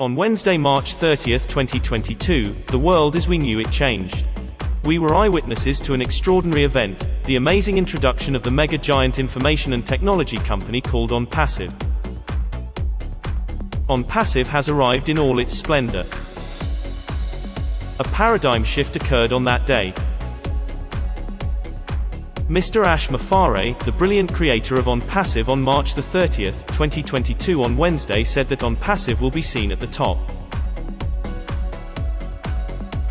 On Wednesday, March 30, 2022, the world as we knew it changed. We were eyewitnesses to an extraordinary event, the amazing introduction of the mega-giant information and technology company called Onpassive. Onpassive has arrived in all its splendor. A paradigm shift occurred on that day. Mr. Mufareh, the brilliant creator of Onpassive, on March 30, 2022 on Wednesday said that Onpassive will be seen at the top.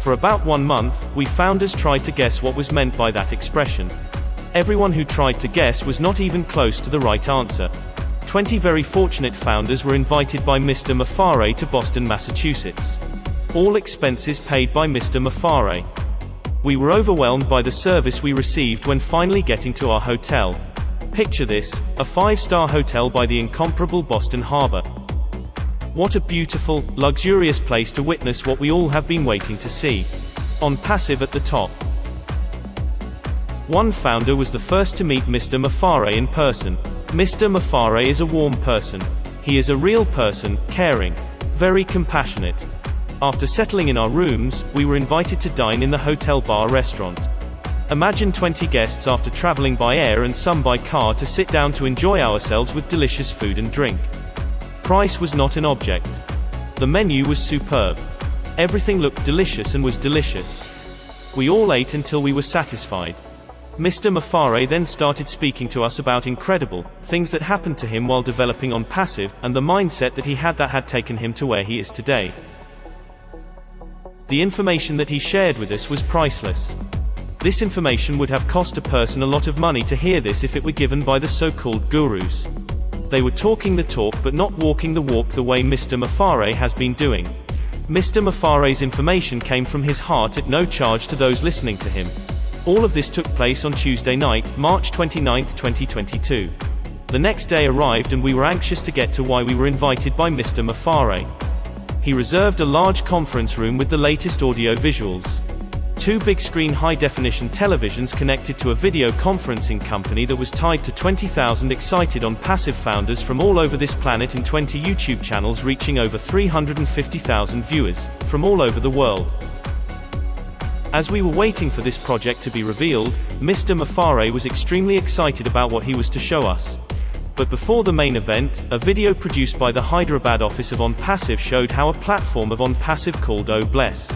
For about 1 month, we founders tried to guess what was meant by that expression. Everyone who tried to guess was not even close to the right answer. 20 very fortunate founders were invited by Mr. Mufareh to Boston, Massachusetts. All expenses paid by Mr. Mufareh. We were overwhelmed by the service we received when finally getting to our hotel. Picture this, a 5-star hotel by the incomparable Boston Harbor. What a beautiful, luxurious place to witness what we all have been waiting to see. Onpassive at the top. One founder was the first to meet Mr. Mufareh in person. Mr. Mufareh is a warm person. He is a real person, caring, very compassionate. After settling in our rooms, we were invited to dine in the hotel bar restaurant. Imagine 20 guests after traveling by air and some by car to sit down to enjoy ourselves with delicious food and drink. Price was not an object. The menu was superb. Everything looked delicious and was delicious. We all ate until we were satisfied. Mr. Mufareh then started speaking to us about incredible things that happened to him while developing Onpassive, and the mindset that he had taken him to where he is today. The information that he shared with us was priceless. This information would have cost a person a lot of money to hear this if it were given by the so-called gurus. They were talking the talk but not walking the walk the way Mr. Mufareh has been doing. Mr. Mufareh's information came from his heart at no charge to those listening to him. All of this took place on Tuesday night, March 29, 2022. The next day arrived and we were anxious to get to why we were invited by Mr. Mufareh. He reserved a large conference room with the latest audio visuals. 2 big-screen high-definition televisions connected to a video conferencing company that was tied to 20,000 excited Onpassive founders from all over this planet in 20 YouTube channels reaching over 350,000 viewers, from all over the world. As we were waiting for this project to be revealed, Mr. Mufareh was extremely excited about what he was to show us. But before the main event, a video produced by the Hyderabad office of Onpassive showed how a platform of Onpassive called Oh Bless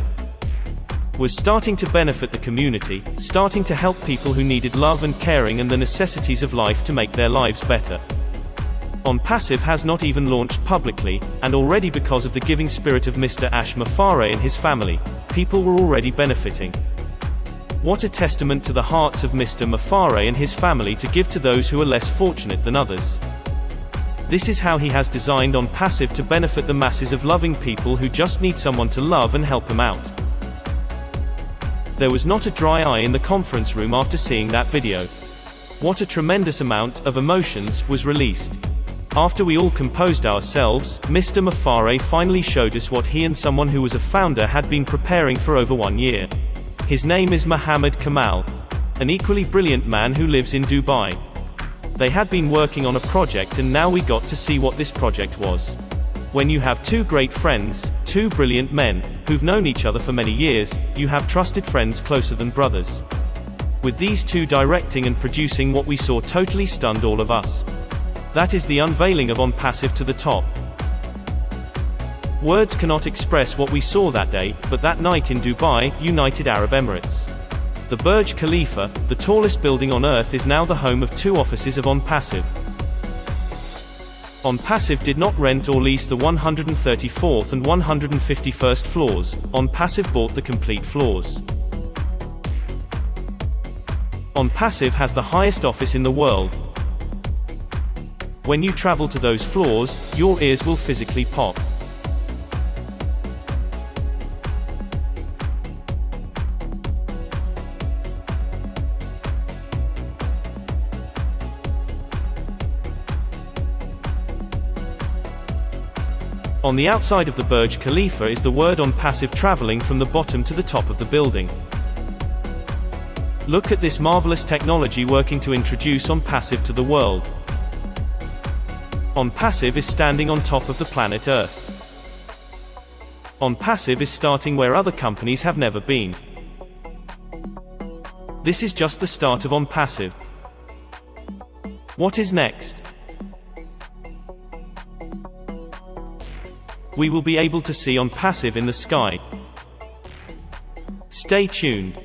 was starting to benefit the community, starting to help people who needed love and caring and the necessities of life to make their lives better. Onpassive has not even launched publicly, and already because of the giving spirit of Mr. Mufareh and his family, people were already benefiting. What a testament to the hearts of Mr. Mufareh and his family to give to those who are less fortunate than others. This is how he has designed Onpassive to benefit the masses of loving people who just need someone to love and help them out. There was not a dry eye in the conference room after seeing that video. What a tremendous amount of emotions was released. After we all composed ourselves, Mr. Mufareh finally showed us what he and someone who was a founder had been preparing for over 1 year. His name is Muhammad Kamal, an equally brilliant man who lives in Dubai. They had been working on a project and now we got to see what this project was. When you have 2 great friends, 2 brilliant men, who've known each other for many years, you have trusted friends closer than brothers. With these 2 directing and producing what we saw totally stunned all of us. That is the unveiling of Onpassive to the top. Words cannot express what we saw that day, but that night in Dubai, United Arab Emirates. The Burj Khalifa, the tallest building on earth, is now the home of 2 offices of Onpassive. Onpassive did not rent or lease the 134th and 151st floors, Onpassive bought the complete floors. Onpassive has the highest office in the world. When you travel to those floors, your ears will physically pop. On the outside of the Burj Khalifa is the word Onpassive traveling from the bottom to the top of the building. Look at this marvelous technology working to introduce Onpassive to the world. Onpassive is standing on top of the planet Earth. Onpassive is starting where other companies have never been. This is just the start of Onpassive. What is next? We will be able to see Onpassive in the sky. Stay tuned.